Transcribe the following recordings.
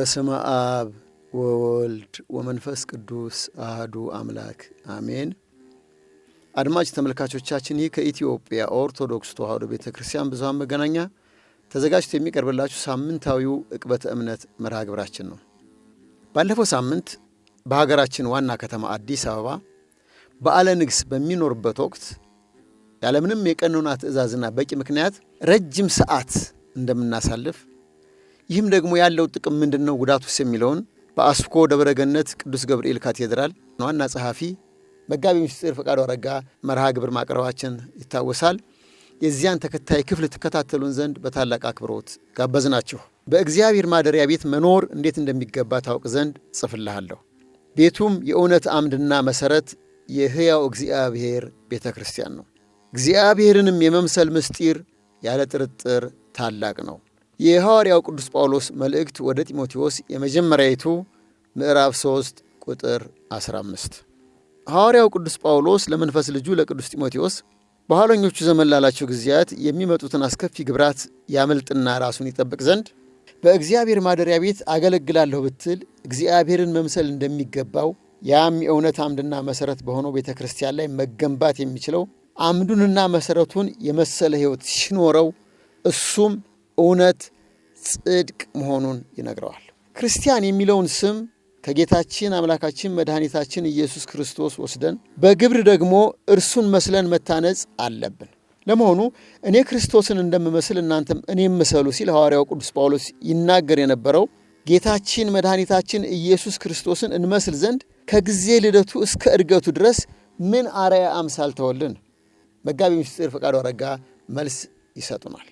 በስመ አብ ወወልድ ወመንፈስ ቅዱስ አሐዱ አምላክ አሜን። አድማጭ ተመልካቾቻችን ይህ ከኢትዮጵያ ኦርቶዶክስ ተዋሕዶ ቤተክርስቲያን ብዙኃን መገናኛ ተዘጋጅቶ የሚቀርብላችሁ ሳምንታዊው ዕቅበተ እምነት መርሃ ግብራችን ነው። ባለፈው ሳምንት በሀገራችን ዋና ከተማ አዲስ አበባ በዓለ ንግሥ በሚኖርበት ወቅት ያለምንም የቀኖና ትእዛዝና በቂ ምክንያት ረጅም ሰዓት እንደምናሳልፍ ይህም ደግሞ ያለው ጥቅም ምንድነው ጉዳቱስ የሚለውን በአስኮ ደብረ ገነት ቅዱስ ገብርኤል ካቴድራል ዋና ጸሐፊ መጋቢ ምስጢር ፈቃዱ አረጋ መርሃ ግብር ማቅረባችን ይታወሳል። የዚያን ተከታይ ክፍል ተከታተሉን ዘንድ በታላቅ አክብሮት ጋበዝናችሁ። በእግዚአብሔር ማደሪያ ቤት መኖር እንዴት እንደሚገባ ታውቅ ዘንድ ጽፍልሃለሁ። ቤቱም የእውነት አምድና መሰረት የሕያው እግዚአብሔር ቤተ ክርስቲያን ነው። እግዚአብሔርንም የመምሰል ምስጢር ያለ ጥርጥር ታላቅ ነው። የሐዋርያው ቅዱስ ጳውሎስ መልእክት ወደ ጢሞቴዎስ የመጀመሪያይቱ ምዕራፍ 3 ቁጥር 15። ሐዋርያው ቅዱስ ጳውሎስ ለመንፈስ ልጁ ለቅዱስ ጢሞቴዎስ በኋለኞቹ ዘመን ላላቸው ጊዜያት የሚመጡትን አስከፊ ግብራት ያመልጥና ራሱን ይጠብቅ ዘንድ በእግዚአብሔር ማደሪያ ቤት አገለግላለሁ ብትል እግዚአብሔርን መምሰል እንደሚገባው ያም የእውነት አምድና መሰረት በሆነው ቤተ ክርስቲያን ላይ መገንባት የሚችለው አምዱንና መሰረቱን የመሰለ ሕይወት ሲኖረው እሱም እውነት ጽድቅ መሆኑን ይነግረዋል። ክርስቲያን የሚለውን ስም ከጌታችን አምላካችን መድኃኒታችን ኢየሱስ ክርስቶስ ወስደን በግብር ደግሞ እርሱን መስለን መታነጽ አለብን። ለመሆኑ እኔ ክርስቶስን እንደምመስል እናንተም እኔም ምሰሉ ሲል ሐዋርያው ቅዱስ ጳውሎስ ይናገር የነበረው ጌታችን መድኃኒታችን ኢየሱስ ክርስቶስን እንመስል ዘንድ ከጊዜ ልደቱ እስከ እድገቱ ድረስ ምን አርአያ አምሳል ተወልን? መጋቢ ምስጢር ፈቃዱ አረጋ መልስ ይሰጡናል።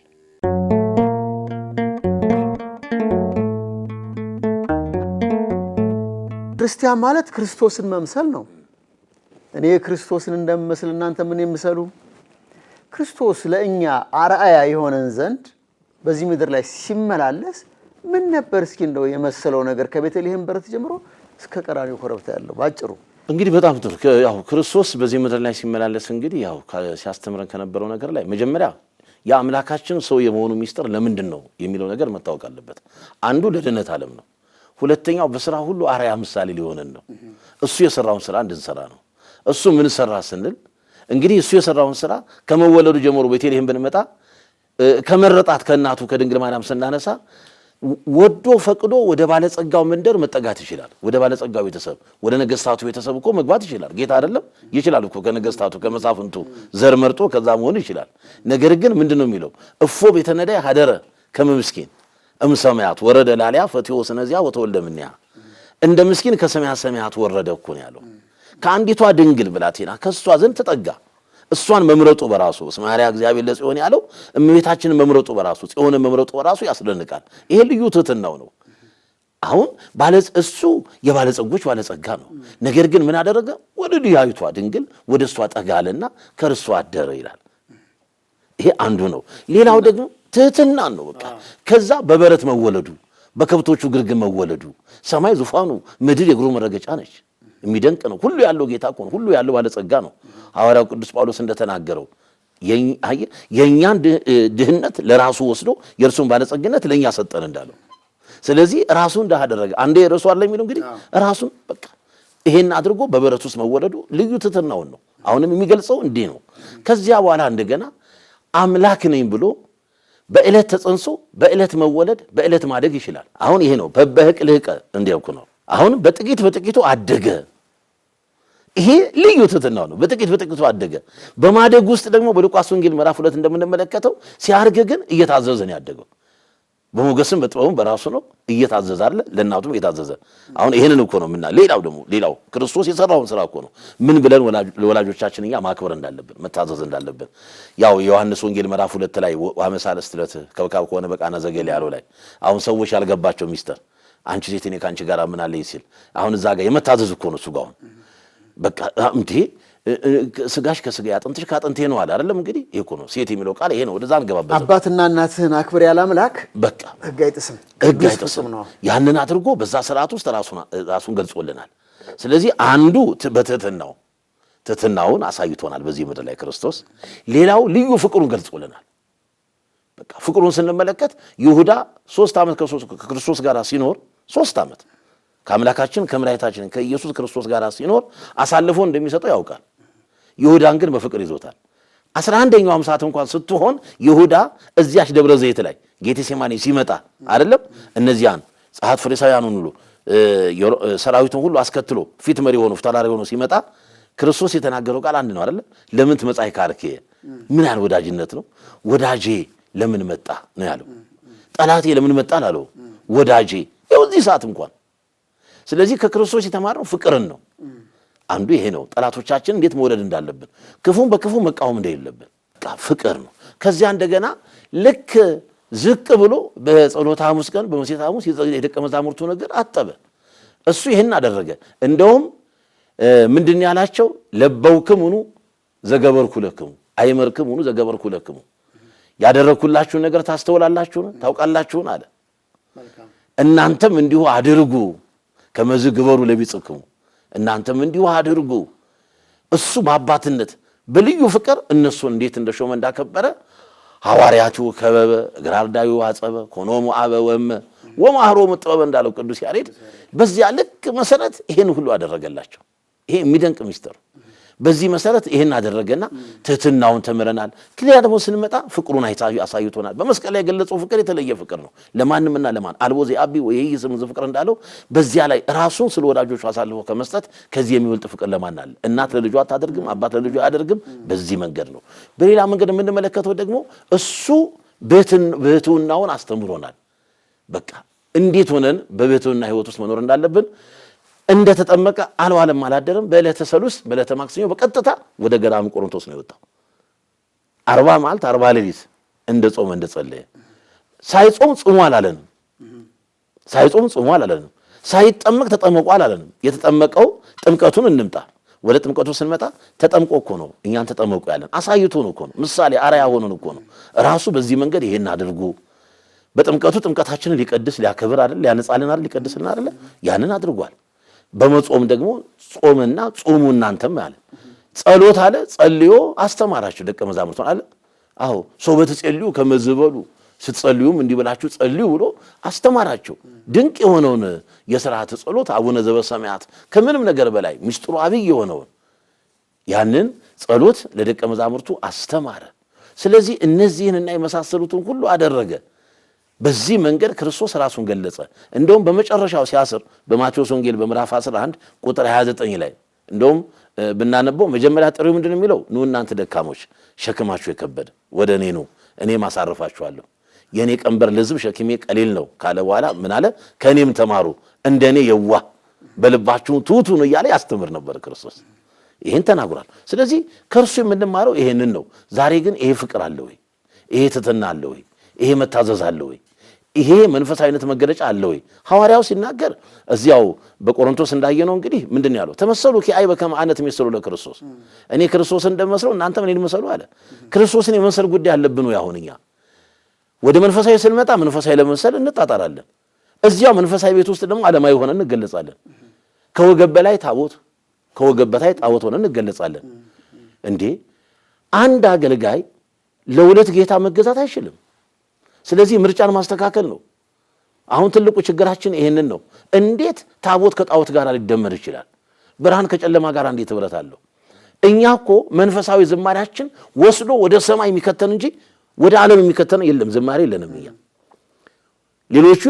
ክርስቲያን ማለት ክርስቶስን መምሰል ነው። እኔ ክርስቶስን እንደምመስል እናንተ ምን የምሰሉ? ክርስቶስ ለእኛ አርአያ የሆነን ዘንድ በዚህ ምድር ላይ ሲመላለስ ምን ነበር? እስኪ እንደው የመሰለው ነገር ከቤተልሔም በረት ጀምሮ እስከ ቀራንዮ ኮረብታ ያለው ባጭሩ። እንግዲህ በጣም ጥሩ። ያው ክርስቶስ በዚህ ምድር ላይ ሲመላለስ እንግዲህ ያው ሲያስተምረን ከነበረው ነገር ላይ መጀመሪያ የአምላካችን ሰው የመሆኑ ሚስጥር ለምንድን ነው የሚለው ነገር መታወቅ አለበት። አንዱ ለድነት ዓለም ነው። ሁለተኛው በስራ ሁሉ አርአያ ምሳሌ ሊሆነን ነው። እሱ የሰራውን ስራ እንድንሰራ ነው። እሱ ምን ሰራ ስንል እንግዲህ እሱ የሰራውን ስራ ከመወለዱ ጀምሮ ቤተልሔም ብንመጣ ከመረጣት ከእናቱ ከድንግል ማርያም ስናነሳ ወዶ ፈቅዶ ወደ ባለጸጋው መንደር መጠጋት ይችላል። ወደ ባለጸጋው ቤተሰብ፣ ወደ ነገስታቱ ቤተሰብ እኮ መግባት ይችላል። ጌታ አይደለም ይችላል እኮ ከነገስታቱ ከመሳፍንቱ ዘር መርጦ ከዛ መሆን ይችላል። ነገር ግን ምንድነው የሚለው? እፎ ቤተ ነዳይ ሀደረ ከመምስኪን እምሰማያት ወረደ ላሊያ ፈትዮ ስነዚያ ወተወልደ ምንያ። እንደ ምስኪን ከሰማያት ሰማያት ወረደ እኮ ነው ያለው። ከአንዲቷ ድንግል ብላቴና ከሷ ዘንድ ተጠጋ። እሷን መምረጡ በራሱ እስማሪያ እግዚአብሔር ለጽዮን ያለው እመቤታችንን መምረጡ በራሱ ጽዮንን መምረጡ በራሱ ያስደንቃል። ይሄ ልዩ ትሕትናው ነው። አሁን እሱ የባለጸጎች ባለጸጋ ነው። ነገር ግን ምን አደረገ? ወደ ድያይቷ ድንግል ወደ እሷ ጠጋለና ከእርሷ አደረ ይላል። ይሄ አንዱ ነው። ሌላው ደግሞ ትሕትና ነው። በቃ ከዛ በበረት መወለዱ፣ በከብቶቹ ግርግም መወለዱ፣ ሰማይ ዙፋኑ ምድር የእግሩ መረገጫ ነች። የሚደንቅ ነው። ሁሉ ያለው ጌታ እኮ ነው። ሁሉ ያለው ባለጸጋ ነው። ሐዋርያው ቅዱስ ጳውሎስ እንደተናገረው የኛን ድህነት ለራሱ ወስዶ የእርሱን ባለጸግነት ለኛ ሰጠን እንዳለው። ስለዚህ ራሱን እንዳደረገ አንዴ ራሱ አለ የሚለው እንግዲህ ራሱን በቃ ይሄን አድርጎ በበረት ውስጥ መወለዱ ልዩ ትሕትናውን ነው። አሁንም የሚገልጸው እንዲህ ነው። ከዚያ በኋላ እንደገና አምላክ ነኝ ብሎ በእለት ተጸንሶ በእለት መወለድ በእለት ማደግ ይችላል። አሁን ይሄ ነው በበህቅ ልህቀ እንዲያውቁ ነው። አሁን በጥቂቱ አደገ። ይሄ ልዩ ትሕትናው ነው። በጥቂቱ አደገ። በማደግ ውስጥ ደግሞ በሉቃስ ወንጌል ምዕራፍ 2 እንደምንመለከተው ሲያርግ ግን እየታዘዘ ነው ያደገው። በሞገስም በጥበቡም በራሱ ነው እየታዘዘ አይደል? ለእናቱም እየታዘዘ። አሁን ይሄንን እኮ ነው ሌላው ክርስቶስ የሰራውን ስራ እኮ ነው ምን ብለን ለወላጆቻችን እኛ ማክበር እንዳለብን መታዘዝ እንዳለብን። ያው ዮሐንስ ወንጌል ምዕራፍ 2 ላይ ወአመሳለስት ዕለት ከብካብ ከሆነ በቃና ዘገሊላ ያለው ላይ አሁን ሰዎች ያልገባቸው ሚስጥር አንቺ ሴት እኔ ካንቺ ጋር ምን አለኝ ሲል አሁን እዛ ጋር የመታዘዝ እኮ ነው እሱ ጋር በቃ እንዴ ስጋሽ ከስጋ አጥንትሽ ከአጥንቴ ነው አለ አይደለም? እንግዲህ ይሄ እኮ ነው ሴት የሚለው ቃል ይሄ ነው። ወደዛ አንገባበት። አባትና እናትህን አክብር ያለ አምላክ በቃ ሕግ አይጥስም ነው። ያንን አድርጎ በዛ ስርዓት ውስጥ ራሱን ገልጾልናል። ስለዚህ አንዱ ትሕትናውን አሳይቶናል በዚህ ምድር ላይ ክርስቶስ። ሌላው ልዩ ፍቅሩን ገልጾልናል። በቃ ፍቅሩን ስንመለከት ይሁዳ 3 ዓመት ከክርስቶስ ጋር ሲኖር 3 ዓመት ከአምላካችን ከመድኃኒታችን ከኢየሱስ ክርስቶስ ጋር ሲኖር አሳልፎ እንደሚሰጠው ያውቃል። ይሁዳን ግን በፍቅር ይዞታል። 11ኛው ሰዓት እንኳን ስትሆን ይሁዳ እዚያች ደብረ ዘይት ላይ ጌቴሴማኒ ሲመጣ አይደለም እነዚያን ጸሐፍት ፈሪሳውያኑን ሁሉ ሰራዊቱን ሁሉ አስከትሎ ፊት መሪ ሆኖ ተላሪ ሆኖ ሲመጣ ክርስቶስ የተናገረው ቃል አንድ ነው አይደል? ለምን ትመጻይ ካርኬ ምን ያህል ወዳጅነት ነው። ወዳጄ ለምን መጣ ነው ያለው። ጠላቴ ለምን መጣ አላለው። ወዳጄ ይኸው እዚህ ሰዓት እንኳን። ስለዚህ ከክርስቶስ የተማርነው ፍቅርን ነው። አንዱ ይሄ ነው። ጠላቶቻችን እንዴት መውደድ እንዳለብን፣ ክፉን በክፉ መቃወም እንደሌለብን ፍቅር ነው። ከዚያ እንደገና ልክ ዝቅ ብሎ በጸሎተ ሐሙስ ቀን በመሴተ ሐሙስ የደቀ መዛሙርቱ ነገር አጠበ። እሱ ይሄን አደረገ። እንደውም ምንድን ያላቸው ለበውክሙኑ ዘገበርኩ ለክሙ አይመርክሙኑ ዘገበርኩ ለክሙ ያደረኩላችሁን ነገር ታስተውላላችሁ ታውቃላችሁ አለ። እናንተም እንዲሁ አድርጉ ከመዝ ግበሩ ለቢጽክሙ እናንተም እንዲሁ አድርጉ። እሱ በአባትነት በልዩ ፍቅር እነሱን እንዴት እንደሾመ እንዳከበረ ሐዋርያቱ ከበበ ግራርዳዩ አጸበ ኮኖሙ አበ ወማህሮሙ ጥበበ እንዳለው ቅዱስ ያሬድ በዚያ ልክ መሰረት ይሄን ሁሉ አደረገላቸው። ይሄ የሚደንቅ ሚስጥር። በዚህ መሰረት ይሄን አደረገና ትህትናውን ተምረናል። ክሊያ ደግሞ ስንመጣ ፍቅሩን አሳይቶናል። በመስቀል ላይ የገለጸው ፍቅር የተለየ ፍቅር ነው። ለማንምና ለማን አልቦ ዘአቢ ወይይስም ፍቅር እንዳለው በዚያ ላይ ራሱን ስለ ወዳጆቹ አሳልፎ ከመስጠት ከዚህ የሚወልጥ ፍቅር ለማን አለ? እናት ለልጇ አታደርግም፣ አባት ለልጁ አያደርግም። በዚህ መንገድ ነው። በሌላ መንገድ የምንመለከተው ደግሞ እሱ በትህትናውን አስተምሮናል። በቃ እንዴት ሆነን በቤቱና ህይወት ውስጥ መኖር እንዳለብን እንደተጠመቀ አልዋለም አላደረም። በዕለተ ሰሉስ በዕለተ ማክሰኞ በቀጥታ ወደ ገዳም ቆሮንቶስ ነው የወጣው። 40 መዓልት 40 ሌሊት እንደ ጾመ እንደ ጸለየ ሳይጾም ጾሟል አላለንም። ሳይጾም ጾሟል አላለንም። ሳይጠመቅ ተጠመቋል አላለንም። የተጠመቀው ጥምቀቱን እንምጣ። ወደ ጥምቀቱ ስንመጣ ተጠምቆ እኮ ነው እኛን ተጠመቁ ያለን። አሳይቶን እኮ ነው። ምሳሌ አርአያ ሆኖን እኮ ነው። ራሱ በዚህ መንገድ ይሄን አድርጉ። በጥምቀቱ ጥምቀታችንን ሊቀድስ ሊያከብር አይደል? ሊያነጻልን አይደል? ሊቀድስልን አይደል? ያንን አድርጓል። በመጾም ደግሞ ጾምና ጾሙ እናንተም አለ። ጸሎት አለ ጸልዮ አስተማራችሁ ደቀ መዛሙርቱን አለ። አዎ ሰው በተጸልዩ ከመዝበሉ ስትጸልዩም እንዲበላችሁ ጸልዩ ብሎ አስተማራቸው። ድንቅ የሆነውን የሥርዓተ ጸሎት አቡነ ዘበሰማያት ከምንም ነገር በላይ ምስጢሩ አብይ የሆነውን ያንን ጸሎት ለደቀ መዛሙርቱ አስተማረ። ስለዚህ እነዚህንና የመሳሰሉትን ሁሉ አደረገ። በዚህ መንገድ ክርስቶስ ራሱን ገለጸ። እንደውም በመጨረሻው ሲያስር በማቴዎስ ወንጌል በምዕራፍ 11 ቁጥር 29 ላይ እንደውም ብናነበው መጀመሪያ ጥሪው ምንድነው የሚለው? ኑ እናንተ ደካሞች ሸክማችሁ የከበደ ወደ እኔ ኑ እኔም አሳርፋችኋለሁ፣ የኔ ቀንበር ለዝብ ሸክሜ ቀሊል ነው ካለ በኋላ ምን አለ? ከኔም ተማሩ እንደኔ የዋህ በልባችሁ ትሑት ሁኑ እያለ ያስተምር ነበር ክርስቶስ። ይሄን ተናግሯል። ስለዚህ ከእርሱ የምንማረው ይሄንን ነው። ዛሬ ግን ይሄ ፍቅር አለ ወይ? ይሄ ትሕትና አለ ወይ? ይሄ መታዘዝ አለ ወይ? ይሄ መንፈሳዊነት መገለጫ አለ ወይ? ሐዋርያው ሲናገር እዚያው በቆሮንቶስ እንዳየነው እንግዲህ ምንድን ያለው? ተመሰሉ ከአይበ ከመ አነ ትመሰሉ ለክርስቶስ፣ እኔ ክርስቶስን እንደመስለው እናንተም እኔን መሰሉ አለ። ክርስቶስን የመምሰል ጉዳይ አለብን ወይ? አሁን እኛ ወደ መንፈሳዊ ስንመጣ መንፈሳዊ ለመምሰል እንጣጣራለን። እዚያው መንፈሳዊ ቤት ውስጥ ደግሞ ዓለማዊ ሆነን እንገለጻለን። ከወገብ በላይ ታቦት፣ ከወገብ በታይ ጣዖት ሆነን እንገለጻለን። እንዴ አንድ አገልጋይ ለሁለት ጌታ መገዛት አይችልም። ስለዚህ ምርጫን ማስተካከል ነው። አሁን ትልቁ ችግራችን ይሄንን ነው። እንዴት ታቦት ከጣዖት ጋር ሊደመር ይችላል? ብርሃን ከጨለማ ጋር እንዴት ህብረት አለው? እኛ እኮ መንፈሳዊ ዝማሬያችን ወስዶ ወደ ሰማይ የሚከተን እንጂ ወደ ዓለም የሚከተን የለም። ዝማሬ የለንም እኛ። ሌሎቹ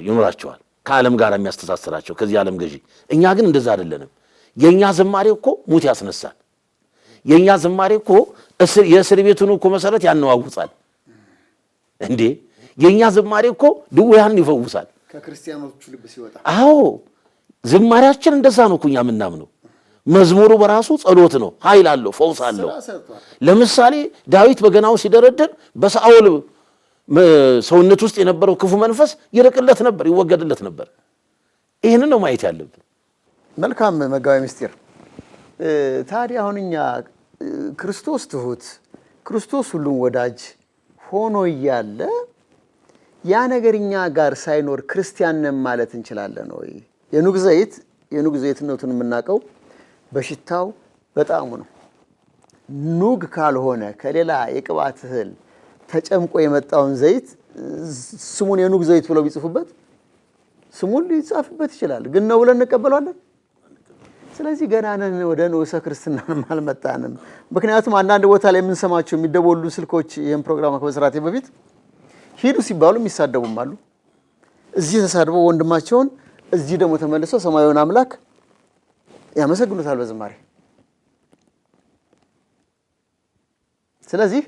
ይኖራቸዋል ከዓለም ጋር የሚያስተሳስራቸው ከዚህ ዓለም ገዢ። እኛ ግን እንደዛ አይደለንም። የኛ ዝማሬ እኮ ሙት ያስነሳል። የኛ ዝማሬ እኮ የእስር ቤቱን እኮ መሰረት ያነዋውጻል። እንዴ የኛ ዝማሬ እኮ ድውያንን ይፈውሳል ከክርስቲያኖቹ ልብ ሲወጣ። አዎ ዝማሬያችን እንደዛ ነው እኛ የምናምነው። መዝሙሩ በራሱ ጸሎት ነው፣ ኃይል አለው፣ ፈውስ አለው። ለምሳሌ ዳዊት በገናው ሲደረደር በሳኦል ሰውነት ውስጥ የነበረው ክፉ መንፈስ ይርቅለት ነበር፣ ይወገድለት ነበር። ይሄንን ነው ማየት ያለብን። መልካም መጋቢ ምስጢር። ታዲያ አሁን እኛ ክርስቶስ ትሁት ክርስቶስ ሁሉን ወዳጅ ሆኖ እያለ ያ ነገርኛ ጋር ሳይኖር ክርስቲያን ነን ማለት እንችላለን ወይ? የኑግ ዘይትነቱን የምናውቀው በሽታው በጣም ነው። ኑግ ካልሆነ ከሌላ የቅባት እህል ተጨምቆ የመጣውን ዘይት ስሙን የኑግ ዘይት ብለው ቢጽፉበት ስሙን ሊጻፍበት ይችላል ግን ነው ብለን እንቀበላለን ስለዚህ ገና ነን ወደ ንዑሰ ክርስትናንም አልመጣንም ምክንያቱም አንዳንድ ቦታ ላይ የምንሰማቸው የሚደወሉ ስልኮች ይሄን ፕሮግራም ከመስራቴ በፊት ሂዱ ሲባሉ የሚሳደቡም አሉ እዚህ ተሳድበው ወንድማቸውን እዚህ ደግሞ ተመልሰው ሰማያዊውን አምላክ ያመሰግኑታል በዝማሬ ስለዚህ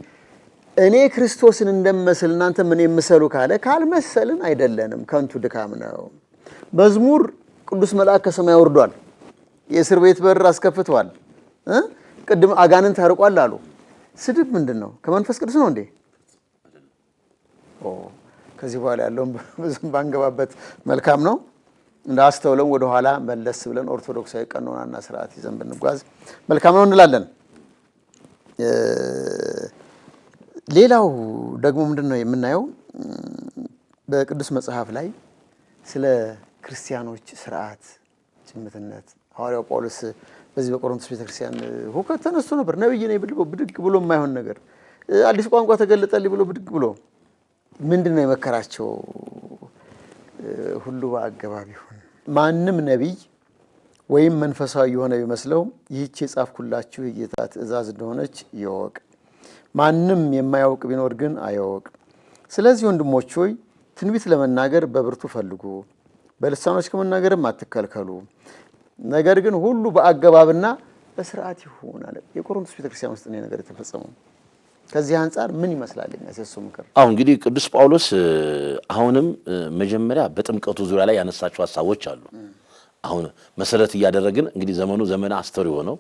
እኔ ክርስቶስን እንደምመስል እናንተ ምን የምሰሉ ካለ ካልመሰልን አይደለንም ከንቱ ድካም ነው መዝሙር ቅዱስ መልአክ ከሰማይ ወርዷል የእስር ቤት በር አስከፍቷል ቅድም አጋንንት ታርቋል አሉ ስድብ ምንድነው ከመንፈስ ቅዱስ ነው እንዴ ከዚህ በኋላ ያለው ብዙም ባንገባበት መልካም ነው እንዳስተውለን ወደ ኋላ መለስ ብለን ኦርቶዶክሳዊ ቀኖናና ስርዓት ይዘን ብንጓዝ መልካም ነው እንላለን ሌላው ደግሞ ምንድነው የምናየው በቅዱስ መጽሐፍ ላይ ስለ ክርስቲያኖች ስርዓት ጭምትነት ሐዋርያው ጳውሎስ በዚህ በቆሮንቶስ ቤተክርስቲያን ሁከት ተነስቶ ነበር ነብይ ነኝ ብሎ ብድግ ብሎ የማይሆን ነገር አዲስ ቋንቋ ተገለጠልኝ ብሎ ብድግ ብሎ ምንድነው የመከራቸው ሁሉ በአገባብ ይሁን ማንም ነብይ ወይም መንፈሳዊ የሆነ ቢመስለው ይህች የጻፍኩላችሁ የጌታ ትእዛዝ እንደሆነች ይወቅ ማንም የማያውቅ ቢኖር ግን አይወቅ ስለዚህ ወንድሞች ሆይ ትንቢት ለመናገር በብርቱ ፈልጉ በልሳኖች ከመናገርም አትከልከሉ ነገር ግን ሁሉ በአገባብና በስርዓት ይሁን አለ የቆሮንቶስ ቤተክርስቲያን ውስጥ ነው ነገር የተፈጸመው ከዚህ አንፃር ምን ይመስላል የሚያሰሱ ምክር አሁን እንግዲህ ቅዱስ ጳውሎስ አሁንም መጀመሪያ በጥምቀቱ ዙሪያ ላይ ያነሳቸው ሐሳቦች አሉ አሁን መሰረት ያደረግን እንግዲህ ዘመኑ ዘመነ አስተርእዮ ነው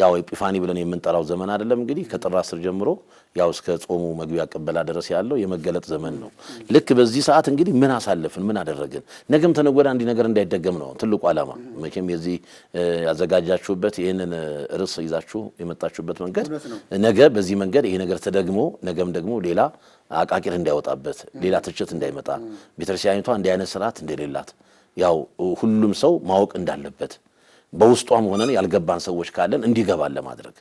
ያው ኤጲፋኒ ብለን የምንጠራው ዘመን አይደለም እንግዲህ ከጥር 10 ጀምሮ ያው እስከ ጾሙ መግቢያ ቀበላ ድረስ ያለው የመገለጥ ዘመን ነው ልክ በዚህ ሰዓት እንግዲህ ምን አሳለፍን ምን አደረግን ነገም ተነገወዲያ አንዲ ነገር እንዳይደገም ነው ትልቁ ዓላማ መቼም የዚህ ያዘጋጃችሁበት ይሄንን ርዕስ ይዛችሁ የመጣችሁበት መንገድ ነገ በዚህ መንገድ ይሄ ነገር ተደግሞ ነገም ደግሞ ሌላ አቃቂር እንዳይወጣበት ሌላ ትችት እንዳይመጣ ቤተክርስቲያኒቷ እንዲህ አይነት ስርዓት እንደሌላት ያው ሁሉም ሰው ማወቅ እንዳለበት በውስጧም ሆነን ያልገባን ሰዎች ካለን እንዲገባን ለማድረግ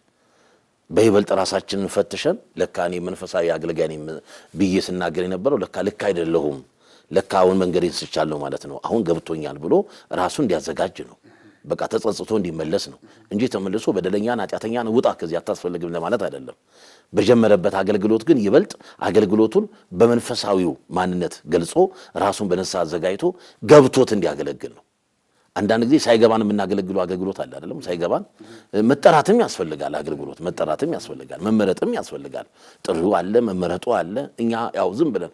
በይበልጥ ራሳችንን ፈትሸን ለካኔ መንፈሳዊ አገልጋይ ነኝ ብዬ ስናገር የነበረው ለካ ልክ አይደለሁም ለካ አሁን መንገዴን ስቻለሁ ማለት ነው አሁን ገብቶኛል ብሎ ራሱን እንዲያዘጋጅ ነው በቃ ተጸጽቶ እንዲመለስ ነው እንጂ ተመልሶ በደለኛና ኃጢአተኛን ውጣ ከዚህ አታስፈልግም ለማለት አይደለም በጀመረበት አገልግሎት ግን ይበልጥ አገልግሎቱን በመንፈሳዊው ማንነት ገልጾ ራሱን በነሳ አዘጋጅቶ ገብቶት እንዲያገለግል ነው አንዳንድ ጊዜ ሳይገባን የምናገለግለው አገልግሎት አለ አይደለም ሳይገባን መጠራትም ያስፈልጋል አገልግሎት መጠራትም ያስፈልጋል መመረጥም ያስፈልጋል ጥሪው አለ መመረጡ አለ እኛ ያው ዝም ብለን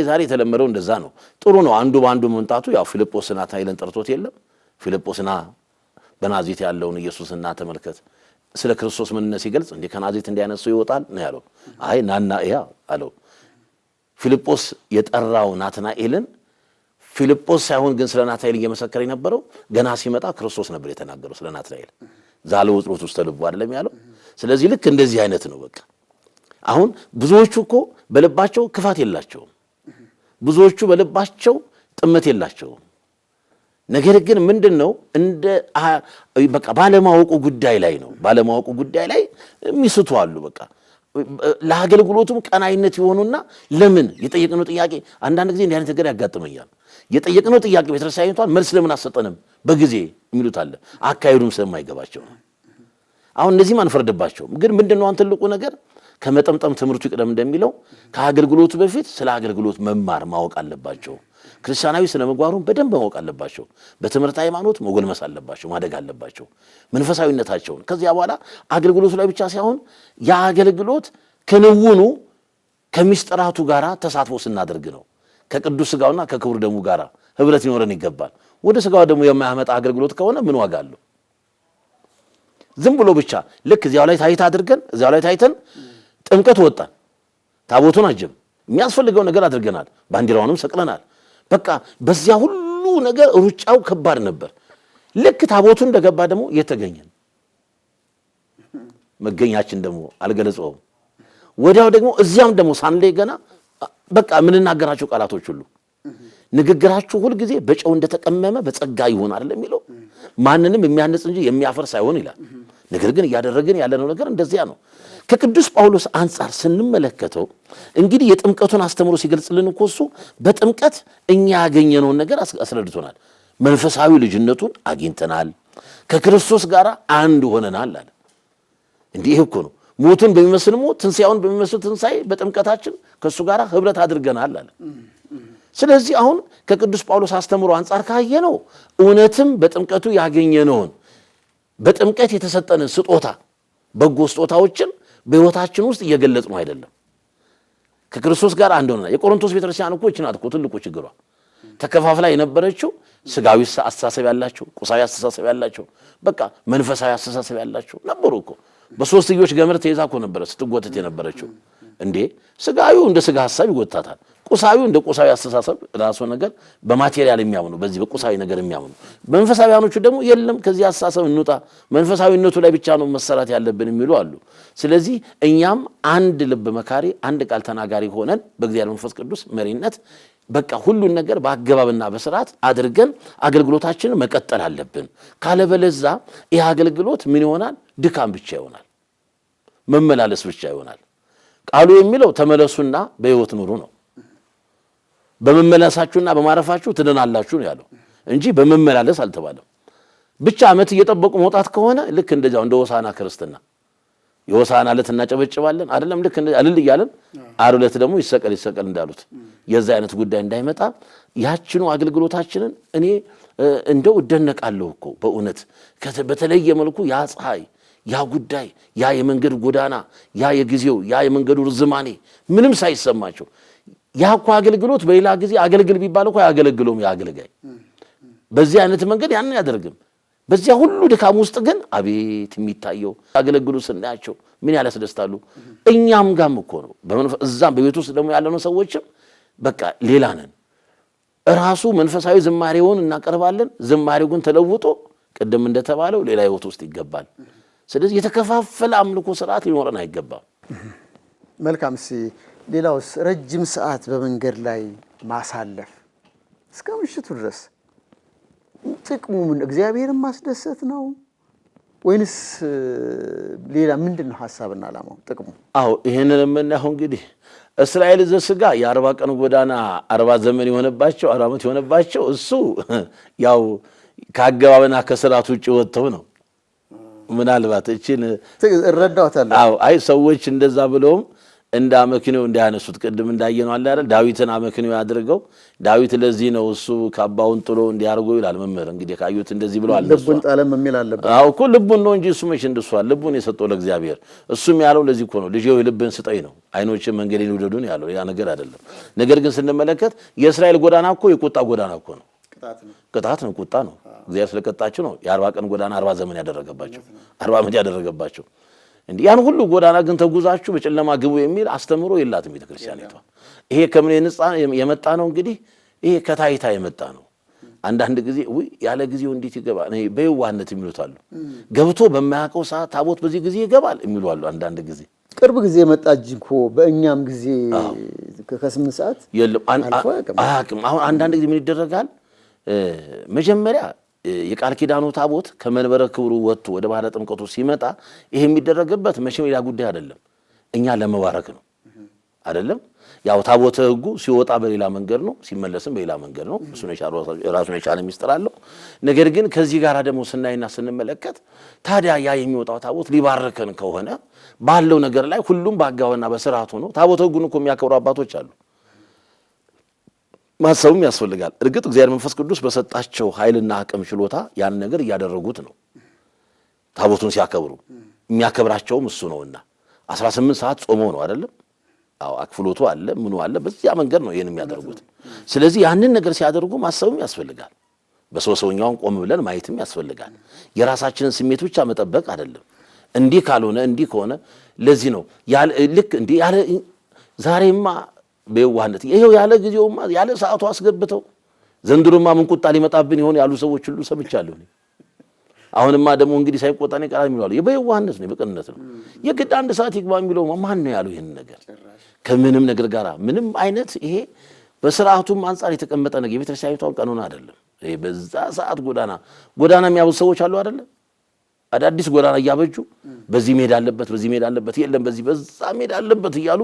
ዛሬ የተለመደው እንደዛ ነው ጥሩ ነው አንዱ ባንዱ መምጣቱ ያው ፊልጶስና ናትናኤልን ጠርቶት የለም ፊልጶስና በናዝሬት ያለውን ኢየሱስና ተመልከት ስለ ክርስቶስ ምንነት ሲገልጽ እንዴ ከናዝሬት እንዲያነሱ ይወጣል ነው ያለው አይ ናና ያ አለው ፊልጶስ የጠራው ናትናኤልን ፊልጶስ ሳይሆን ግን ስለ ናትናኤል እየመሰከረ የነበረው ገና ሲመጣ ክርስቶስ ነበር የተናገረው ስለ ናትናኤል ዛለ ውጥሮት ውስጥ ተልቦ አይደለም ያለው ስለዚህ ልክ እንደዚህ አይነት ነው በቃ አሁን ብዙዎቹ እኮ በልባቸው ክፋት የላቸውም ብዙዎቹ በልባቸው ጥመት የላቸውም ነገር ግን ምንድነው እንደ በቃ ባለማወቁ ጉዳይ ላይ ነው ባለማወቁ ጉዳይ ላይ የሚስቱ አሉ በቃ ለአገልግሎቱም ቀናይነት ይሆኑና ለምን የጠየቅነው ጥያቄ አንዳንድ ጊዜ እንዲህ አይነት ነገር ያጋጥመኛል የጠየቅነው ጥያቄ ቤተክርስቲያኒቷን መልስ ለምን አሰጠንም በጊዜ የሚሉት አለ አካሄዱም ስለማይገባቸው አሁን እነዚህም አንፈርድባቸውም ግን ምንድነው አንተ ትልቁ ነገር ከመጠምጠም ትምህርቱ ይቀደም እንደሚለው ከአገልግሎቱ በፊት ስለ አገልግሎት መማር ማወቅ አለባቸው ክርስቲያናዊ ስነ ምግባሩን በደንብ ማወቅ አለባቸው በትምህርት ሃይማኖት መጎልመስ አለባቸው ማደግ አለባቸው መንፈሳዊነታቸውን ከዚያ በኋላ አገልግሎቱ ላይ ብቻ ሳይሆን ያ አገልግሎት ከነውኑ ከሚስጥራቱ ጋራ ተሳትፎ ስናደርግ ነው ከቅዱስ ሥጋውና ከክቡር ደሙ ጋራ ህብረት ይኖረን ይገባል ወደ ሥጋው ደሙ የማያመጣ አገልግሎት ከሆነ ምን ዋጋ አለው ዝም ብሎ ብቻ ልክ እዚያው ላይ ታይታ አድርገን እዚያው ላይ ታይተን ጥምቀት ወጣን ታቦቱን አጀብ የሚያስፈልገው ነገር አድርገናል ባንዲራውንም ሰቅለናል በቃ በዚያ ሁሉ ነገር ሩጫው ከባድ ነበር ልክ ታቦቱ እንደገባ ደግሞ የተገኘን መገኛችን ደግሞ አልገለጸውም ወዲያው ደግሞ እዚያም ደግሞ ሳንለይ ገና በቃ ምንናገራቸው ቃላቶች ሁሉ ንግግራችሁ ሁሉ ጊዜ በጨው እንደተቀመመ በጸጋ ይሆን አይደለም የሚለው ማንንም የሚያነጽ እንጂ የሚያፈርስ አይሆን ይላል ነገር ግን ያደረግን ያለነው ነገር እንደዚያ ነው ከቅዱስ ጳውሎስ አንጻር ስንመለከተው እንግዲህ የጥምቀቱን አስተምሮ ሲገልጽልን እኮ እሱ በጥምቀት እኛ ያገኘነውን ነገር አስረድቶናል። መንፈሳዊ ልጅነቱን አግኝተናል፣ ከክርስቶስ ጋር አንድ ሆነናል አለ። እንዲህ ይሄ እኮ ነው ሞቱን በሚመስል ሞት ትንሣኤውን በሚመስል ትንሣኤ በጥምቀታችን ከእሱ ጋር ህብረት አድርገናል አለ። ስለዚህ አሁን ከቅዱስ ጳውሎስ አስተምሮ አንጻር ካየነው እውነትም በጥምቀቱ ያገኘነውን በጥምቀት የተሰጠንን ስጦታ በጎ ስጦታዎችን በሕይወታችን ውስጥ እየገለጽ ነው አይደለም። ከክርስቶስ ጋር አንድ ሆነናል። የቆሮንቶስ ቤተክርስቲያን እኮ ይህች ናት እኮ ትልቁ ችግሯ። ተከፋፍላ የነበረችው ስጋዊ አስተሳሰብ ያላቸው፣ ቁሳዊ አስተሳሰብ ያላቸው፣ በቃ መንፈሳዊ አስተሳሰብ ያላቸው ነበሩ እኮ። በሶስትዮሽ ገመድ ተይዛ እኮ ነበረ ስትጎተት የነበረችው። እንዴ ስጋዊው እንደ ስጋ ሐሳብ ይጎታታል፣ ቁሳዊው እንደ ቁሳዊ አስተሳሰብ ራሱ ነገር በማቴሪያል የሚያምኑ በዚህ በቁሳዊ ነገር የሚያምኑ፣ መንፈሳዊያኖቹ ደግሞ የለም ከዚህ አስተሳሰብ እንውጣ መንፈሳዊነቱ ላይ ብቻ ነው መሰራት ያለብን የሚሉ አሉ። ስለዚህ እኛም አንድ ልብ መካሪ አንድ ቃል ተናጋሪ ሆነን በእግዚአብሔር መንፈስ ቅዱስ መሪነት በቃ ሁሉን ነገር በአገባብና በስርዓት አድርገን አገልግሎታችንን መቀጠል አለብን። ካለበለዛ ይህ አገልግሎት ምን ይሆናል? ድካም ብቻ ይሆናል፣ መመላለስ ብቻ ይሆናል። ቃሉ የሚለው ተመለሱና በሕይወት ኑሩ ነው። በመመለሳችሁና በማረፋችሁ ትድናላችሁ ነው ያለው እንጂ በመመላለስ አልተባለም። ብቻ ዓመት እየጠበቁ መውጣት ከሆነ ልክ እንደዛው እንደ ሆሳዕና ክርስትና የሆሳዕና ዕለት እናጨበጭባለን አይደለም? ልክ እንደ እልል እያለን ዓርብ ዕለት ደግሞ ይሰቀል ይሰቀል እንዳሉት የዛ አይነት ጉዳይ እንዳይመጣ ያችኑ አገልግሎታችንን እኔ እንደው እደነቃለሁ እኮ በእውነት በተለየ መልኩ ያ ፀሐይ ያ ጉዳይ ያ የመንገድ ጎዳና ያ የጊዜው ያ የመንገዱ ርዝማኔ ምንም ሳይሰማቸው ያ እኮ አገልግሎት በሌላ ጊዜ አገልግል ቢባል እኮ አያገለግለውም። ያ አገልጋይ በዚህ አይነት መንገድ ያን አያደርግም። በዚያ ሁሉ ድካም ውስጥ ግን አቤት የሚታየው አገልግሉ ስናያቸው ምን ያላስደስታሉ። እኛም ጋም እኮ ነው እዛም በቤት ውስጥ ደግሞ ያለነው ሰዎችም በቃ ሌላ ነን። ራሱ መንፈሳዊ ዝማሬውን እናቀርባለን። ዝማሬው ግን ተለውጦ ቅድም እንደተባለው ሌላ ህይወት ውስጥ ይገባል። ስለዚህ የተከፋፈለ አምልኮ ስርዓት ሊኖረን አይገባም። መልካም። ሌላውስ ረጅም ሰዓት በመንገድ ላይ ማሳለፍ እስከ ምሽቱ ድረስ ጥቅሙ ምን? እግዚአብሔርን ማስደሰት ነው ወይንስ ሌላ ምንድን ነው ሐሳብና ዓላማው ጥቅሙ? አዎ ይሄንን የምናየው እንግዲህ እስራኤል ዘሥጋ የ40 ቀን ጎዳና 40 ዘመን የሆነባቸው 40 ዓመት የሆነባቸው እሱ ያው ከአገባብና ከስርዓት ውጭ ወጥተው ነው። ምናልባት እቺን እረዳውታለሁ። አዎ አይ ሰዎች እንደዛ ብለውም እንደ አመክንዮ እንዳያነሱት ቅድም እንዳየነው አለ አይደል? ዳዊትን አመክንዮ ያድርገው ዳዊት ለዚህ ነው እሱ ካባውን ጥሎ እንዲያርገው ይላል መምህር። እንግዲህ ካዩት እንደዚህ ብለው አለ ልቡን ጣለም የሚል አለበት። አዎ እኮ ልቡን ነው እንጂ እሱ መቼ እንደሷል ልቡን የሰጠው ለእግዚአብሔር። እሱም ያለው ለዚህ እኮ ነው ልጄ ልብን ስጠኝ ነው፣ አይኖችን መንገዴን ይውደዱን ያለው ያ ነገር አይደለም። ነገር ግን ስንመለከት የእስራኤል ጎዳና እኮ የቁጣ ጎዳና እኮ ነው። ቅጣት ነው፣ ቁጣ ነው። እግዚአብሔር ስለቀጣቸው ነው የ40 ቀን ጎዳና 40 ዘመን ያደረገባቸው 40 ዓመት ያደረገባቸው። እንዴ ያን ሁሉ ጎዳና ግን ተጉዛችሁ በጨለማ ግቡ የሚል አስተምሮ የላትም ቤተክርስቲያኒቷ። ይሄ ከምን የመጣ ነው? እንግዲህ ይሄ ከታይታ የመጣ ነው። አንዳንድ ጊዜ ያለ ጊዜው እንዴት ይገባል በየዋህነት የሚሉት አሉ። ገብቶ በማያውቀው ሰዓት ታቦት በዚህ ጊዜ ይገባል የሚሉ አሉ። አንዳንድ ጊዜ ቅርብ ጊዜ የመጣ እንጂ እኮ በእኛም ጊዜ ከ8 ሰዓት የለም አያውቅም። አሁን አንዳንድ ጊዜ ምን ይደረጋል? መጀመሪያ የቃል ኪዳኑ ታቦት ከመንበረ ክብሩ ወጥቶ ወደ ባህረ ጥምቀቱ ሲመጣ ይሄ የሚደረግበት መቼም ሌላ ጉዳይ አይደለም፣ እኛ ለመባረክ ነው አይደለም። ያው ታቦተ ሕጉ ሲወጣ በሌላ መንገድ ነው፣ ሲመለስም በሌላ መንገድ ነው። እሱን ራሱን የቻለ ሚስጥር አለው። ነገር ግን ከዚህ ጋር ደግሞ ስናይና ስንመለከት ታዲያ ያ የሚወጣው ታቦት ሊባርከን ከሆነ ባለው ነገር ላይ ሁሉም በአግባብና በስርዓቱ ነው። ታቦተ ሕጉን እኮ የሚያከብሩ አባቶች አሉ። ማሰቡም ያስፈልጋል። እርግጥ እግዚአብሔር መንፈስ ቅዱስ በሰጣቸው ኃይልና አቅም ችሎታ ያን ነገር እያደረጉት ነው። ታቦቱን ሲያከብሩ የሚያከብራቸውም እሱ ነውና 18 ሰዓት ጾመው ነው አይደለም? አዎ አክፍሎቱ አለ ምኑ አለ። በዚያ መንገድ ነው ይሄን የሚያደርጉት። ስለዚህ ያንን ነገር ሲያደርጉ ማሰቡም ያስፈልጋል። በሰውኛውን ቆም ብለን ማየትም ያስፈልጋል። የራሳችንን ስሜት ብቻ መጠበቅ አይደለም። እንዲህ ካልሆነ እንዲህ ከሆነ ለዚህ ነው ልክ እንዲህ ያለ ዛሬማ በየዋህነት ይሄው ያለ ጊዜውማ ያለ ሰዓቱ አስገብተው ዘንድሮማ ምን ቁጣ ሊመጣብን ይሆን ያሉ ሰዎች ሁሉ ሰምቻለሁ። አሁንማ ደግሞ እንግዲህ ሳይቆጣኔ ቀራል የሚሉ አሉ። የበየዋህነት ነው፣ በቅንነት ነው። የግድ 1 ሰዓት ይግባ የሚለው ማን ነው ያለው? ይሄን ነገር ከምንም ነገር ጋር ምንም አይነት ይሄ በስርዓቱም አንፃር የተቀመጠ ነገር የቤተክርስቲያኒቷ ቀኖና አይደለም። ይሄ በዛ ሰዓት ጎዳና የሚያብዙ ሰዎች አሉ አይደለም? አዳዲስ ጎዳና እያበጁ በዚህ ሜዳ አለበት በዚህ ሜዳ አለበት የለም በዚህ በዛ ሜዳ አለበት እያሉ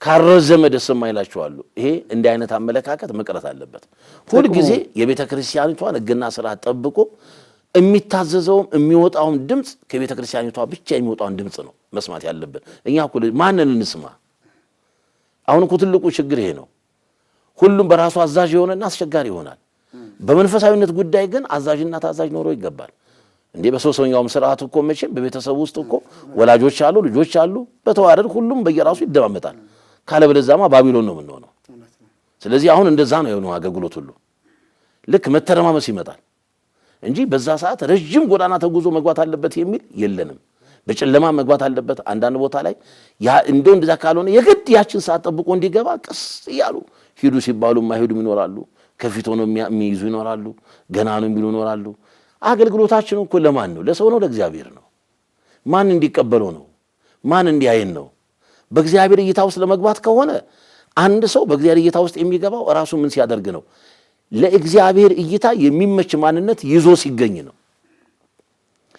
ካረዘመ ደስም አይላቸዋሉ። ይሄ እንዲህ አይነት አመለካከት መቅረት አለበት። ሁሉ ጊዜ የቤተ ክርስቲያኒቷን ሕግና ሥርዓት ጠብቆ የሚታዘዘውም የሚወጣውም ድምጽ ከቤተ ክርስቲያኒቷ ብቻ የሚወጣውን ድምጽ ነው መስማት ያለብን። እኛ እኮ ማንን እንስማ? አሁን እኮ ትልቁ ችግር ይሄ ነው። ሁሉም በራሱ አዛዥ የሆነና አስቸጋሪ ይሆናል። በመንፈሳዊነት ጉዳይ ግን አዛዥና ታዛዥ ኖሮ ይገባል። እንዴ በሶስተኛውም ሥርዓት እኮ መቼም በቤተሰብ ውስጥ እኮ ወላጆች አሉ፣ ልጆች አሉ። በተዋረድ ሁሉም በየራሱ ይደማመጣል። ካለበለዚያማ ባቢሎን ነው የምንሆነው። ስለዚህ አሁን እንደዛ ነው የሆነው አገልግሎት ሁሉ። ልክ መተረማመስ ይመጣል እንጂ በዛ ሰዓት ረጅም ጎዳና ተጉዞ መግባት አለበት የሚል የለንም። በጨለማ መግባት አለበት። አንዳንድ ቦታ ላይ ያ እንደው እንደዛ ካልሆነ የግድ ያችን ሰዓት ጠብቆ እንዲገባ ቀስ እያሉ ሂዱ ሲባሉ ማይሄዱም ይኖራሉ። ከፊት ሆነው የሚይዙ ይኖራሉ። ገና ነው የሚሉ ይኖራሉ። አገልግሎታችን እኮ ለማን ነው? ለሰው ነው? ለእግዚአብሔር ነው? ማን እንዲቀበለው ነው? ማን እንዲያየን ነው? በእግዚአብሔር እይታ ውስጥ ለመግባት ከሆነ አንድ ሰው በእግዚአብሔር እይታ ውስጥ የሚገባው ራሱ ምን ሲያደርግ ነው? ለእግዚአብሔር እይታ የሚመች ማንነት ይዞ ሲገኝ ነው።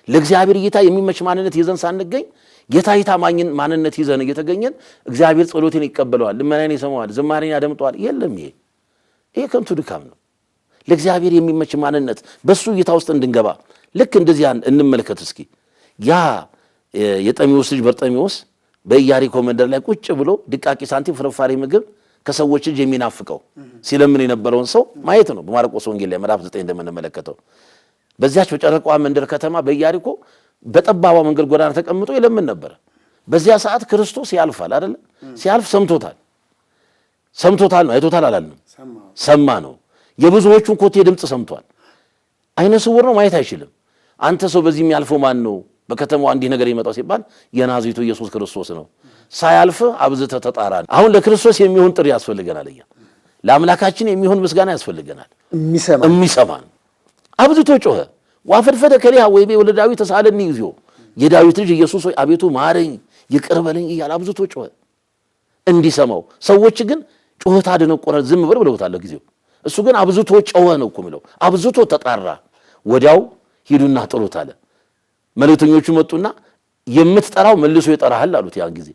ለእግዚአብሔር እይታ የሚመች ማንነት ይዘን ሳንገኝ የታይታ ማንነት ይዘን እየተገኘን እግዚአብሔር ጸሎቴን ይቀበለዋል፣ ልመናዬን ይሰማዋል፣ ዝማሬን ያደምጠዋል። የለም። ይሄ ከንቱ ድካም ነው። ለእግዚአብሔር የሚመች ማንነት በሱ እይታ ውስጥ እንድንገባ ልክ እንደዚህ እንመልከት እስኪ። ያ የጠሚዎስ ልጅ በርጤሜዎስ በኢያሪኮ መንደር ላይ ቁጭ ብሎ ድቃቂ ሳንቲም ፍርፋሪ ምግብ ከሰዎች እጅ የሚናፍቀው ሲለምን የነበረውን ሰው ማየት ነው። በማርቆስ ወንጌል ላይ ምዕራፍ 9 እንደምንመለከተው በዚያች በጨረቃዋ መንደር ከተማ በኢያሪኮ በጠባቧ መንገድ ጎዳና ተቀምጦ ይለምን ነበር። በዚያ ሰዓት ክርስቶስ ያልፋል አይደል? ሲያልፍ ሰምቶታል ነው፣ አይቶታል አላልንም። ሰማ ነው። የብዙዎቹን ኮቴ ድምፅ ሰምቷል። አይነ ስውር ነው፣ ማየት አይችልም። አንተ ሰው በዚህ የሚያልፈው ማን ነው? በከተማው አንዲህ ነገር ይመጣው ሲባል የናዝሬቱ ኢየሱስ ክርስቶስ ነው። ሳያልፍ አብዝተህ ተጣራ። አሁን ለክርስቶስ የሚሆን ጥሪ ያስፈልገናል። ለአምላካችን የሚሆን ምስጋና ያስፈልገናል። የሚሰማን አብዝቶ ጮኸ። ዋፈድፈደ ከሪያ ወይቤ ወለ ዳዊት ተሳለኒ እግዚኦ፣ የዳዊት ልጅ ኢየሱስ ሆይ አቤቱ ማረኝ ይቅር በለኝ እያለ አብዝቶ ጮኸ እንዲሰማው። ሰዎች ግን ጮኸታ አደነቆረ፣ ዝም ብለውታል ጊዜው። እሱ ግን አብዝቶ ጮኸ ነው እኮ የሚለው። አብዝቶ ተጣራ። ወዲያው ሂዱና ጥሩት አለ። መልእክተኞቹ መጡና የምትጠራው መልሶ ይጠራሃል አሉት። ያን ጊዜ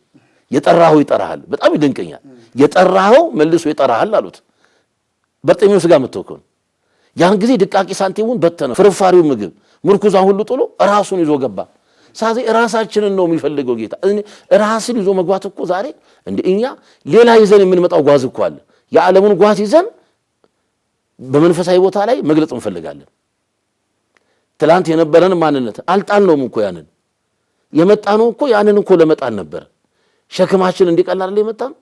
የጠራኸው ይጠራሃል። በጣም ይደንቀኛል። የጠራኸው መልሶ ይጠራሃል አሉት። በርጤሜዎስ ጋር መጥተው ያን ጊዜ ድቃቂ ሳንቲሙን በተነ፣ ፍርፋሪው ምግብ ምርኩዛን ሁሉ ጥሎ ራሱን ይዞ ገባ። ሳዜ ራሳችንን ነው የሚፈልገው ጌታ። ራስን ይዞ መግባት እኮ ዛሬ እንደ እኛ ሌላ ይዘን የምንመጣው ጓዝ እኮ አለ። የዓለሙን ጓዝ ይዘን በመንፈሳዊ ቦታ ላይ መግለጽ እንፈልጋለን። ትላንት የነበረን ማንነት አልጣልነውም እኮ ያንን የመጣነው እኮ ያንን እኮ ለመጣል ነበር። ሸክማችን እንዲቀላል የመጣን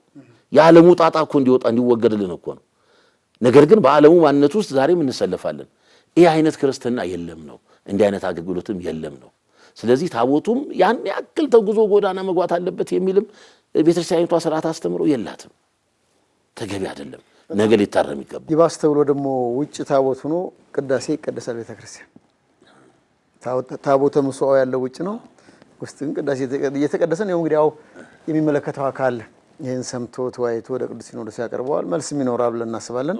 የዓለሙ ጣጣ እኮ እንዲወጣ እንዲወገድልን እኮ ነው። ነገር ግን በዓለሙ ማንነት ውስጥ ዛሬም እንሰለፋለን። ይህ አይነት ክርስትና የለም ነው። እንዲህ አይነት አገልግሎትም የለም ነው። ስለዚህ ታቦቱም ያን ያክል ተጉዞ ጎዳና መግባት አለበት የሚልም ቤተክርስቲያኒቷ ስርዓት አስተምሮ የላትም። ተገቢ አይደለም። ነገ ሊታረም ይገባል። ይባስ ተብሎ ደግሞ ውጭ ታቦት ሆኖ ቅዳሴ ይቀደሳል። ቤተክርስቲያን ታቦተ መስዋዕት ያለው ውጭ ነው። ውስጥ ግን ቅዳሴ እየተቀደሰ ነው። እንግዲህ ያው የሚመለከተው አካል ይህን ሰምቶ ተወያይቶ ወደ ቅዱስ ሲኖዶስ ያቀርበዋል። መልስም ይኖራል ብለን እናስባለን።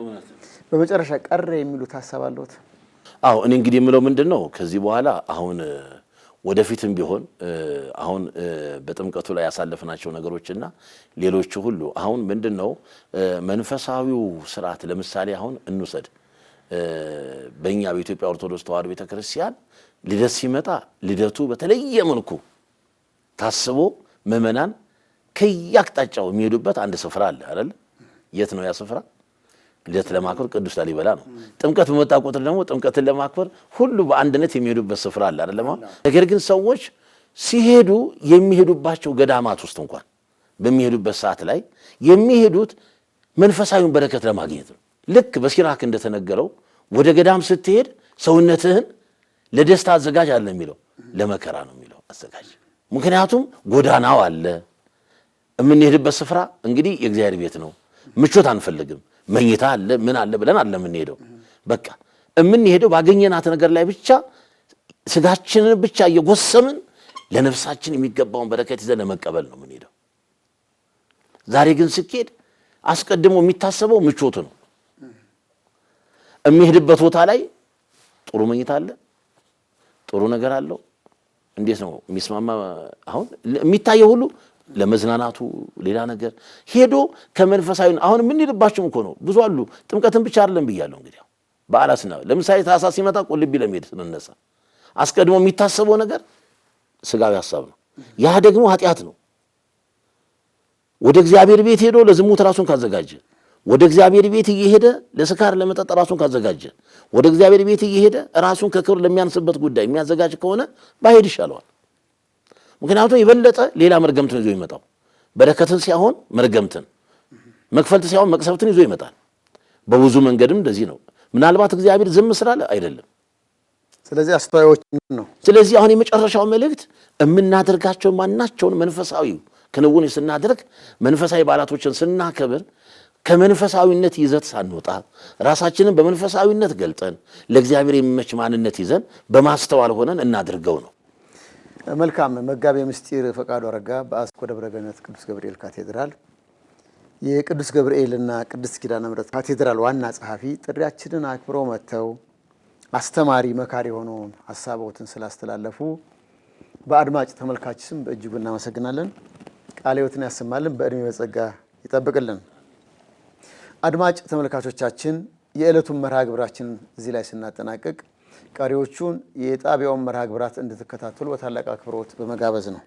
በመጨረሻ ቀረ የሚሉት ሀሳብ አለዎት? አዎ እኔ እንግዲህ የምለው ምንድነው ከዚህ በኋላ አሁን ወደፊትም ቢሆን አሁን በጥምቀቱ ላይ ያሳለፍናቸው ነገሮችና ሌሎቹ ሁሉ አሁን ምንድነው መንፈሳዊው ስርዓት ለምሳሌ አሁን እንውሰድ። በእኛ በኢትዮጵያ ኦርቶዶክስ ተዋሕዶ ቤተክርስቲያን ልደት ሲመጣ ልደቱ በተለየ መልኩ ታስቦ ምዕመናን ከያቅጣጫው የሚሄዱበት አንድ ስፍራ አለ አይደል? የት ነው ያ ስፍራ? ልደት ለማክበር ቅዱስ ላሊበላ ነው። ጥምቀት በመጣ ቁጥር ደግሞ ጥምቀትን ለማክበር ሁሉ በአንድነት የሚሄዱበት ስፍራ አለ አይደል? ነገር ግን ሰዎች ሲሄዱ የሚሄዱባቸው ገዳማት ውስጥ እንኳን በሚሄዱበት ሰዓት ላይ የሚሄዱት መንፈሳዊውን በረከት ለማግኘት ነው። ልክ በሲራክ እንደተነገረው ወደ ገዳም ስትሄድ ሰውነትህን ለደስታ አዘጋጅ አለ የሚለው፣ ለመከራ ነው የሚለው አዘጋጅ። ምክንያቱም ጎዳናው አለ። የምንሄድበት ስፍራ እንግዲህ የእግዚአብሔር ቤት ነው። ምቾት አንፈልግም። መኝታ አለ ምን አለ ብለን አለ የምንሄደው። በቃ የምንሄደው ባገኘናት ነገር ላይ ብቻ ስጋችንን ብቻ እየጎሰምን ለነፍሳችን የሚገባውን በረከት ይዘን ለመቀበል ነው የምንሄደው። ዛሬ ግን ስኬድ አስቀድሞ የሚታሰበው ምቾቱ ነው። የሚሄድበት ቦታ ላይ ጥሩ መኝታ አለ፣ ጥሩ ነገር አለው፣ እንዴት ነው የሚስማማ? አሁን የሚታየው ሁሉ ለመዝናናቱ ሌላ ነገር ሄዶ ከመንፈሳዊ አሁን ምን ይልባችሁም እኮ ነው ብዙ አሉ። ጥምቀትን ብቻ አይደለም ብያለሁ። እንግዲህ በዓላትና ለምሳሌ ታኅሳስ ሲመጣ ቁልቢ ለመሄድ ስንነሳ አስቀድሞ የሚታሰበው ነገር ስጋዊ ሐሳብ ነው። ያ ደግሞ ኃጢአት ነው። ወደ እግዚአብሔር ቤት ሄዶ ለዝሙት ራሱን ካዘጋጀ፣ ወደ እግዚአብሔር ቤት እየሄደ ለስካር ለመጠጥ ራሱን ካዘጋጀ፣ ወደ እግዚአብሔር ቤት እየሄደ ራሱን ከክብር ለሚያንስበት ጉዳይ የሚያዘጋጅ ከሆነ ባይሄድ ይሻለዋል። ምክንያቱም የበለጠ ሌላ መርገምትን ይዞ ይመጣው። በረከትን ሲሆን መርገምትን፣ መክፈልት ሲሆን መቅሰፍትን ይዞ ይመጣል። በብዙ መንገድም እንደዚህ ነው። ምናልባት እግዚአብሔር ዝም ስላለ አይደለም። ስለዚህ አስተዋዮች ነው። ስለዚህ አሁን የመጨረሻው መልእክት የምናደርጋቸው ማናቸውን መንፈሳዊ ክንውን ስናደርግ መንፈሳዊ በዓላቶችን ስናከብር ከመንፈሳዊነት ይዘት ሳንወጣ ራሳችንን በመንፈሳዊነት ገልጠን ለእግዚአብሔር የሚመች ማንነት ይዘን በማስተዋል ሆነን እናድርገው ነው። መልካም። መጋቤ ምስጢር ፈቃዱ አረጋ በአስኮ ደብረ ገነት ቅዱስ ገብርኤል ካቴድራል የቅዱስ ገብርኤልና ቅድስት ኪዳነ ምሕረት ካቴድራል ዋና ጸሐፊ ጥሪያችንን አክብረው መጥተው አስተማሪ መካሪ የሆነውን ሐሳቦትን ስላስተላለፉ በአድማጭ ተመልካች ስም በእጅጉ እናመሰግናለን። ቃለ ሕይወትን ያሰማልን፣ በእድሜ በጸጋ ይጠብቅልን። አድማጭ ተመልካቾቻችን የዕለቱን መርሃ ግብራችን እዚህ ላይ ስናጠናቀቅ ቀሪዎቹን የጣቢያውን መርሃ ግብራት እንድትከታተሉ በታላቅ አክብሮት በመጋበዝ ነው።